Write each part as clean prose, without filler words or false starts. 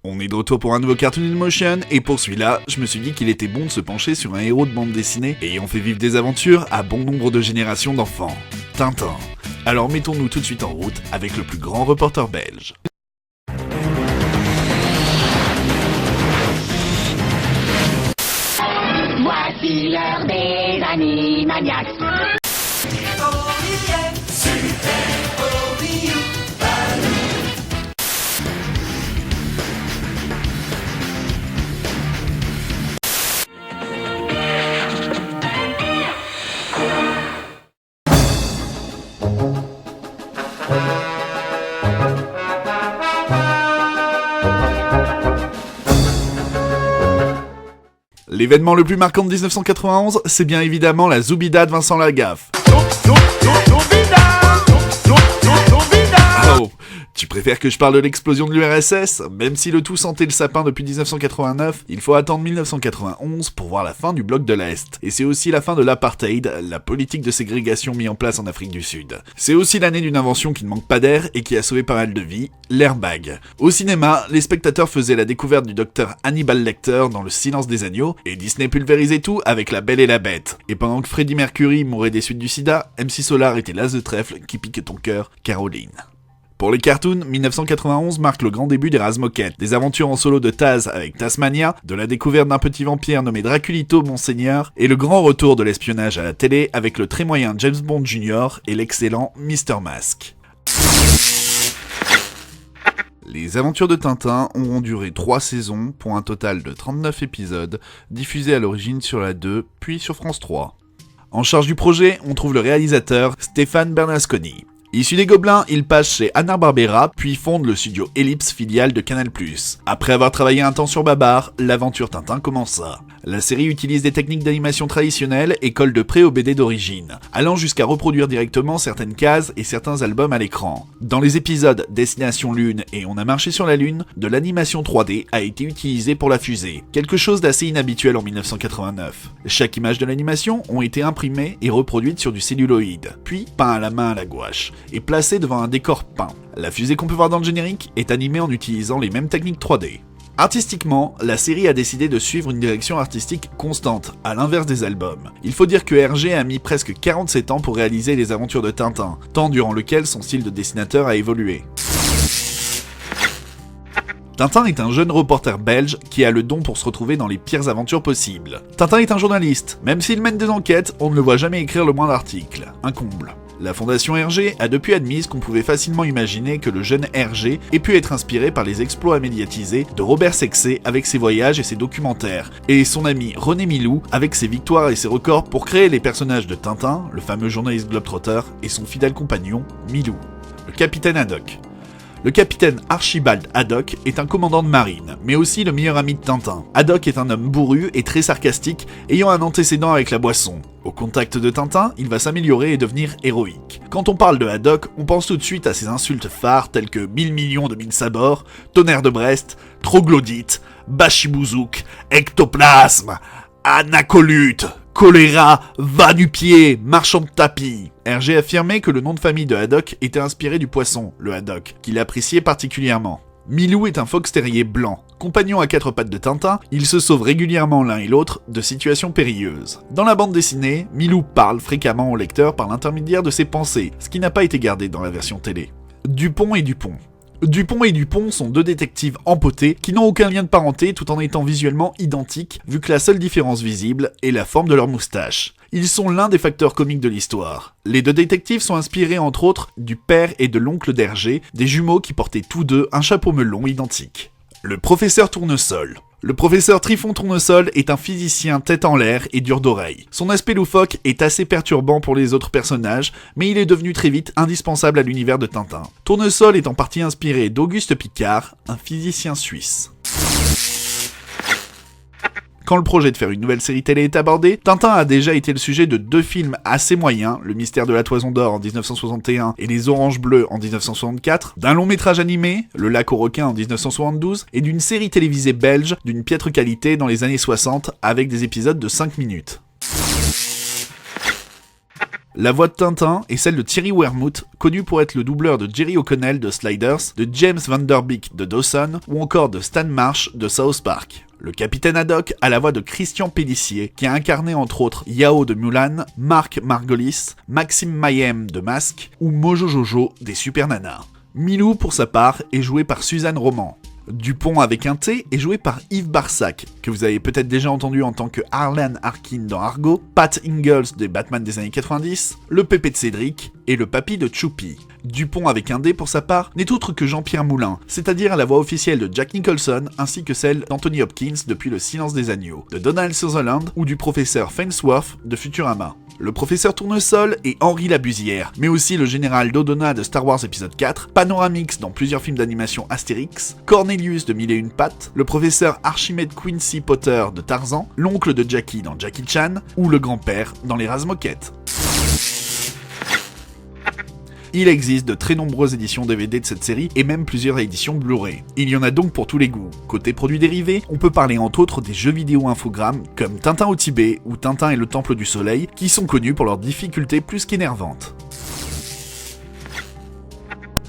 On est de retour pour un nouveau Cartoon in Motion, et pour celui-là, je me suis dit qu'il était bon de se pencher sur un héros de bande dessinée ayant fait vivre des aventures à bon nombre de générations d'enfants, Tintin. Alors mettons-nous tout de suite en route avec le plus grand reporter belge. Voici l'heure des Animaniacs. L'événement le plus marquant de 1991, c'est bien évidemment la Zoubida de Vincent Lagaffe. Oh, tu préfères que je parle de l'explosion de l'URSS? Même si le tout sentait le sapin depuis 1989, il faut attendre 1991 pour voir la fin du bloc de l'Est. Et c'est aussi la fin de l'apartheid, la politique de ségrégation mise en place en Afrique du Sud. C'est aussi l'année d'une invention qui ne manque pas d'air et qui a sauvé pas mal de vies, l'airbag. Au cinéma, les spectateurs faisaient la découverte du docteur Hannibal Lecter dans Le Silence des agneaux, et Disney pulvérisait tout avec La Belle et la Bête. Et pendant que Freddie Mercury mourait des suites du sida, MC Solar était l'as de trèfle qui pique ton cœur, Caroline. Pour les cartoons, 1991 marque le grand début des Razmoket, des aventures en solo de Taz avec Tasmania, de la découverte d'un petit vampire nommé Draculito Monseigneur, et le grand retour de l'espionnage à la télé avec le très moyen James Bond Jr. et l'excellent Mr. Mask. Les aventures de Tintin auront duré 3 saisons pour un total de 39 épisodes, diffusés à l'origine sur la 2, puis sur France 3. En charge du projet, on trouve le réalisateur Stéphane Bernasconi. Issu des Gobelins, il passe chez Hanna-Barbera, puis fonde le studio Ellipse filiale de Canal+. Après avoir travaillé un temps sur Babar, l'aventure Tintin commença. La série utilise des techniques d'animation traditionnelles et colle de près au BD d'origine, allant jusqu'à reproduire directement certaines cases et certains albums à l'écran. Dans les épisodes Destination Lune et On a marché sur la Lune, de l'animation 3D a été utilisée pour la fusée, quelque chose d'assez inhabituel en 1989. Chaque image de l'animation ont été imprimées et reproduites sur du celluloïd, puis peint à la main à la gouache, et placé devant un décor peint. La fusée qu'on peut voir dans le générique est animée en utilisant les mêmes techniques 3D. Artistiquement, la série a décidé de suivre une direction artistique constante, à l'inverse des albums. Il faut dire que Hergé a mis presque 47 ans pour réaliser les aventures de Tintin, temps durant lequel son style de dessinateur a évolué. Tintin est un jeune reporter belge qui a le don pour se retrouver dans les pires aventures possibles. Tintin est un journaliste, même s'il mène des enquêtes, on ne le voit jamais écrire le moindre article. Un comble. La fondation Hergé a depuis admis qu'on pouvait facilement imaginer que le jeune Hergé ait pu être inspiré par les exploits médiatisés de Robert Sexay avec ses voyages et ses documentaires, et son ami René Milou avec ses victoires et ses records pour créer les personnages de Tintin, le fameux journaliste globetrotter, et son fidèle compagnon, Milou. Le capitaine Haddock. Le capitaine Archibald Haddock est un commandant de marine, mais aussi le meilleur ami de Tintin. Haddock est un homme bourru et très sarcastique, ayant un antécédent avec la boisson. Au contact de Tintin, il va s'améliorer et devenir héroïque. Quand on parle de Haddock, on pense tout de suite à ses insultes phares telles que 1000 millions de mille sabords, tonnerre de Brest, troglodyte, bachibouzouk, ectoplasme, anacolute, choléra, va-nu-pied, marchand de tapis. Hergé affirmait que le nom de famille de Haddock était inspiré du poisson, le haddock, qu'il appréciait particulièrement. Milou est un fox terrier blanc. Compagnon à 4 pattes de Tintin, ils se sauvent régulièrement l'un et l'autre de situations périlleuses. Dans la bande dessinée, Milou parle fréquemment au lecteur par l'intermédiaire de ses pensées, ce qui n'a pas été gardé dans la version télé. Dupont et Dupont. Dupont et Dupont sont deux détectives empotés qui n'ont aucun lien de parenté tout en étant visuellement identiques, vu que la seule différence visible est la forme de leur moustache. Ils sont l'un des facteurs comiques de l'histoire. Les deux détectives sont inspirés entre autres du père et de l'oncle d'Hergé, des jumeaux qui portaient tous deux un chapeau melon identique. Le professeur Tournesol. Le professeur Trifon Tournesol est un physicien tête en l'air et dur d'oreille. Son aspect loufoque est assez perturbant pour les autres personnages, mais il est devenu très vite indispensable à l'univers de Tintin. Tournesol est en partie inspiré d'Auguste Piccard, un physicien suisse. Quand le projet de faire une nouvelle série télé est abordé, Tintin a déjà été le sujet de 2 films assez moyens, Le Mystère de la Toison d'Or en 1961 et Les Oranges Bleues en 1964, d'un long métrage animé, Le Lac aux requins en 1972, et d'une série télévisée belge d'une piètre qualité dans les années 60 avec des épisodes de 5 minutes. La voix de Tintin est celle de Thierry Wermuth, connu pour être le doubleur de Jerry O'Connell de Sliders, de James Van Der Beek de Dawson, ou encore de Stan Marsh de South Park. Le capitaine Haddock a la voix de Christian Pélissier, qui a incarné entre autres Yao de Mulan, Marc Margolis, Maxime Mayhem de Mask, ou Mojo Jojo des Super Nanas. Milou, pour sa part, est joué par Suzanne Roman. Dupont avec un T est joué par Yves Barsac, que vous avez peut-être déjà entendu en tant que Harlan Harkin dans Argo, Pat Ingalls des Batman des années 90, le pépé de Cédric et le papy de Choupi. Dupont avec un D pour sa part n'est autre que Jean-Pierre Moulin, c'est-à-dire la voix officielle de Jack Nicholson ainsi que celle d'Anthony Hopkins depuis Le Silence des Agneaux, de Donald Sutherland ou du professeur Farnsworth de Futurama. Le professeur Tournesol est Henri Labusière, mais aussi le général Dodona de Star Wars épisode 4, Panoramix dans plusieurs films d'animation Astérix, Cornelius de Mille et une pattes, le professeur Archimède Quincy Potter de Tarzan, l'oncle de Jackie dans Jackie Chan, ou le grand-père dans Les Razmoquettes. Il existe de très nombreuses éditions DVD de cette série et même plusieurs éditions Blu-ray. Il y en a donc pour tous les goûts. Côté produits dérivés, on peut parler entre autres des jeux vidéo infogrammes comme Tintin au Tibet ou Tintin et le Temple du Soleil qui sont connus pour leurs difficultés plus qu'énervantes.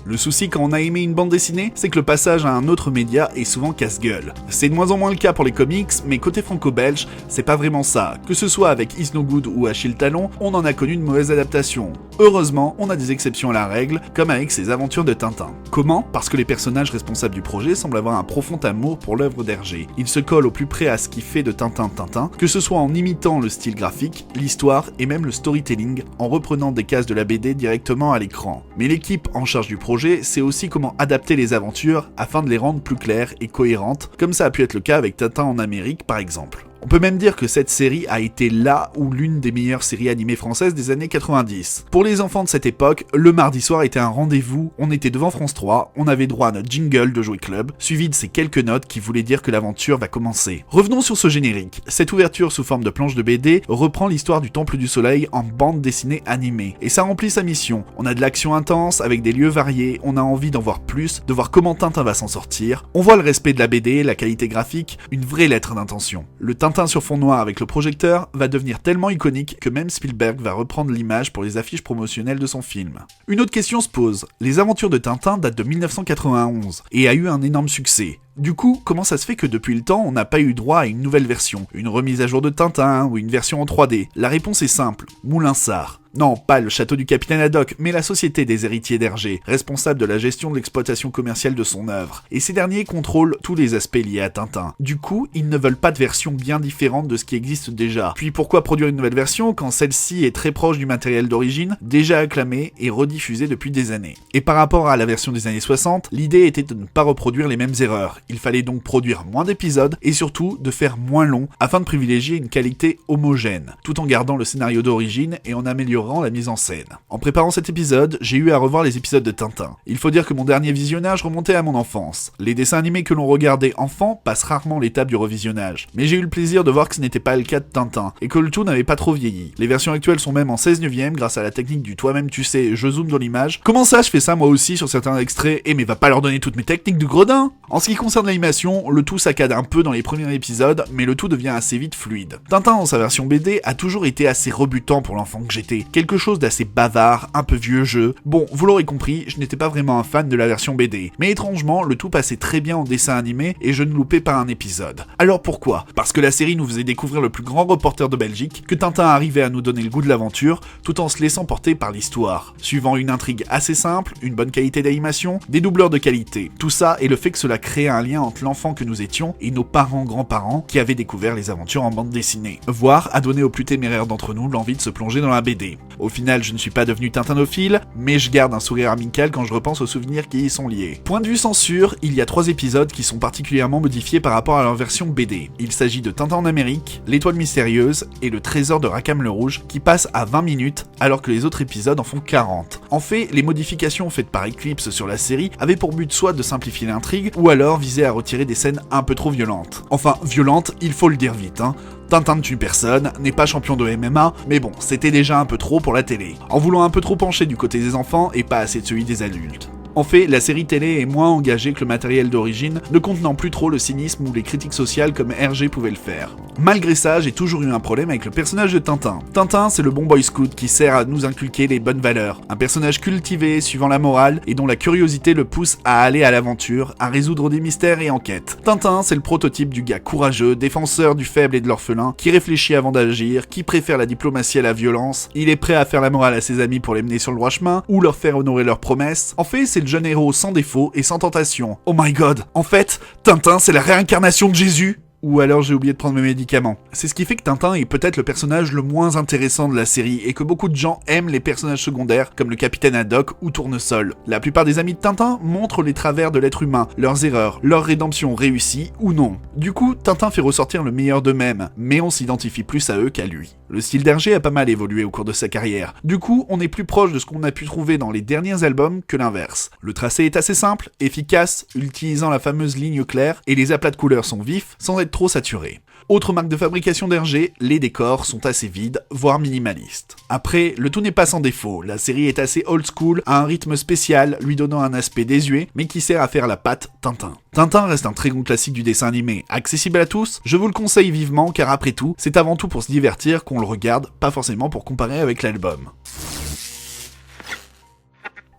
Le souci quand on a aimé une bande dessinée, c'est que le passage à un autre média est souvent casse-gueule. C'est de moins en moins le cas pour les comics, mais côté franco-belge, c'est pas vraiment ça. Que ce soit avec Is No Good ou Achille Talon, on en a connu une mauvaise adaptation. Heureusement, on a des exceptions à la règle, comme avec ses aventures de Tintin. Comment ? Parce que les personnages responsables du projet semblent avoir un profond amour pour l'œuvre d'Hergé. Ils se collent au plus près à ce qui fait de Tintin Tintin, que ce soit en imitant le style graphique, l'histoire et même le storytelling, en reprenant des cases de la BD directement à l'écran. Mais l'équipe en charge du projet c'est aussi comment adapter les aventures afin de les rendre plus claires et cohérentes, comme ça a pu être le cas avec Tintin en Amérique par exemple. On peut même dire que cette série a été la ou l'une des meilleures séries animées françaises des années 90. Pour les enfants de cette époque, le mardi soir était un rendez-vous, on était devant France 3, on avait droit à notre jingle de Jouet Club, suivi de ces quelques notes qui voulaient dire que l'aventure va commencer. Revenons sur ce générique. Cette ouverture sous forme de planche de BD reprend l'histoire du Temple du Soleil en bande dessinée animée. Et ça remplit sa mission. On a de l'action intense, avec des lieux variés, on a envie d'en voir plus, de voir comment Tintin va s'en sortir. On voit le respect de la BD, la qualité graphique, une vraie lettre d'intention. Le Tintin sur fond noir avec le projecteur va devenir tellement iconique que même Spielberg va reprendre l'image pour les affiches promotionnelles de son film. Une autre question se pose, les aventures de Tintin datent de 1991 et a eu un énorme succès. Du coup, comment ça se fait que depuis le temps, on n'a pas eu droit à une nouvelle version, une remise à jour de Tintin ou une version en 3D ? La réponse est simple, Moulinsart. Non, pas le château du capitaine Haddock, mais la société des héritiers d'Hergé, responsable de la gestion de l'exploitation commerciale de son œuvre. Et ces derniers contrôlent tous les aspects liés à Tintin. Du coup, ils ne veulent pas de version bien différente de ce qui existe déjà. Puis pourquoi produire une nouvelle version quand celle-ci est très proche du matériel d'origine, déjà acclamé et rediffusé depuis des années ? Et par rapport à la version des années 60, l'idée était de ne pas reproduire les mêmes erreurs. Il fallait donc produire moins d'épisodes et surtout de faire moins long afin de privilégier une qualité homogène, tout en gardant le scénario d'origine et en améliorant la mise en scène. En préparant cet épisode, j'ai eu à revoir les épisodes de Tintin. Il faut dire que mon dernier visionnage remontait à mon enfance. Les dessins animés que l'on regardait enfant passent rarement l'étape du revisionnage. Mais j'ai eu le plaisir de voir que ce n'était pas le cas de Tintin, et que le tout n'avait pas trop vieilli. Les versions actuelles sont même en 16/9 grâce à la technique du toi-même tu sais, je zoome dans l'image. Comment ça, je fais ça moi aussi sur certains extraits, mais va pas leur donner toutes mes techniques de gredin ? En ce qui concerne l'animation, le tout saccade un peu dans les premiers épisodes, mais le tout devient assez vite fluide. Tintin dans sa version BD a toujours été assez rebutant pour l'enfant que j'étais. Quelque chose d'assez bavard, un peu vieux jeu. Bon, vous l'aurez compris, je n'étais pas vraiment un fan de la version BD. Mais étrangement, le tout passait très bien en dessin animé et je ne loupais pas un épisode. Alors pourquoi ? Parce que la série nous faisait découvrir le plus grand reporter de Belgique, que Tintin arrivait à nous donner le goût de l'aventure, tout en se laissant porter par l'histoire. Suivant une intrigue assez simple, une bonne qualité d'animation, des doubleurs de qualité. Tout ça et le fait que cela créait un lien entre l'enfant que nous étions et nos parents-grands-parents qui avaient découvert les aventures en bande dessinée. Voire a donné aux plus téméraires d'entre nous l'envie de se plonger dans la BD. Au final, je ne suis pas devenu tintinophile, mais je garde un sourire amical quand je repense aux souvenirs qui y sont liés. Point de vue censure, il y a 3 épisodes qui sont particulièrement modifiés par rapport à leur version BD. Il s'agit de Tintin en Amérique, L'Étoile Mystérieuse et Le Trésor de Rackham le Rouge, qui passent à 20 minutes alors que les autres épisodes en font 40. En fait, les modifications faites par Eclipse sur la série avaient pour but soit de simplifier l'intrigue, ou alors visaient à retirer des scènes un peu trop violentes. Enfin, violentes, il faut le dire vite, hein. Tintin ne tue personne, n'est pas champion de MMA, mais bon, c'était déjà un peu trop pour la télé, en voulant un peu trop pencher du côté des enfants et pas assez de celui des adultes. En fait, la série télé est moins engagée que le matériel d'origine, ne contenant plus trop le cynisme ou les critiques sociales comme Hergé pouvait le faire. Malgré ça, j'ai toujours eu un problème avec le personnage de Tintin. Tintin, c'est le bon boy scout qui sert à nous inculquer les bonnes valeurs. Un personnage cultivé, suivant la morale, et dont la curiosité le pousse à aller à l'aventure, à résoudre des mystères et enquêtes. Tintin, c'est le prototype du gars courageux, défenseur du faible et de l'orphelin, qui réfléchit avant d'agir, qui préfère la diplomatie à la violence, il est prêt à faire la morale à ses amis pour les mener sur le droit chemin, ou leur faire honorer leurs promesses. En fait, c'est le jeune héros sans défaut et sans tentation. Oh my god, en fait, Tintin, c'est la réincarnation de Jésus. Ou alors j'ai oublié de prendre mes médicaments. C'est ce qui fait que Tintin est peut-être le personnage le moins intéressant de la série et que beaucoup de gens aiment les personnages secondaires comme le capitaine Haddock ou Tournesol. La plupart des amis de Tintin montrent les travers de l'être humain, leurs erreurs, leur rédemption réussie ou non. Du coup, Tintin fait ressortir le meilleur d'eux-mêmes, mais on s'identifie plus à eux qu'à lui. Le style d'Hergé a pas mal évolué au cours de sa carrière. Du coup, on est plus proche de ce qu'on a pu trouver dans les derniers albums que l'inverse. Le tracé est assez simple, efficace, utilisant la fameuse ligne claire, et les aplats de couleurs sont vifs, sans être trop saturés. Autre marque de fabrication d'Hergé, les décors sont assez vides, voire minimalistes. Après, le tout n'est pas sans défaut, la série est assez old school, à un rythme spécial, lui donnant un aspect désuet, mais qui sert à faire la patte Tintin. Tintin reste un très grand classique du dessin animé, accessible à tous, je vous le conseille vivement car après tout, c'est avant tout pour se divertir qu'on le regarde, pas forcément pour comparer avec l'album.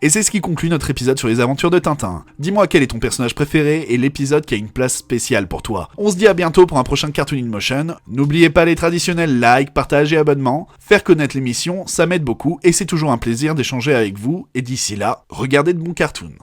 Et c'est ce qui conclut notre épisode sur les aventures de Tintin. Dis-moi quel est ton personnage préféré et l'épisode qui a une place spéciale pour toi. On se dit à bientôt pour un prochain Cartoon in Motion. N'oubliez pas les traditionnels likes, partage et abonnements. Faire connaître l'émission, ça m'aide beaucoup et c'est toujours un plaisir d'échanger avec vous. Et d'ici là, regardez de bons cartoons.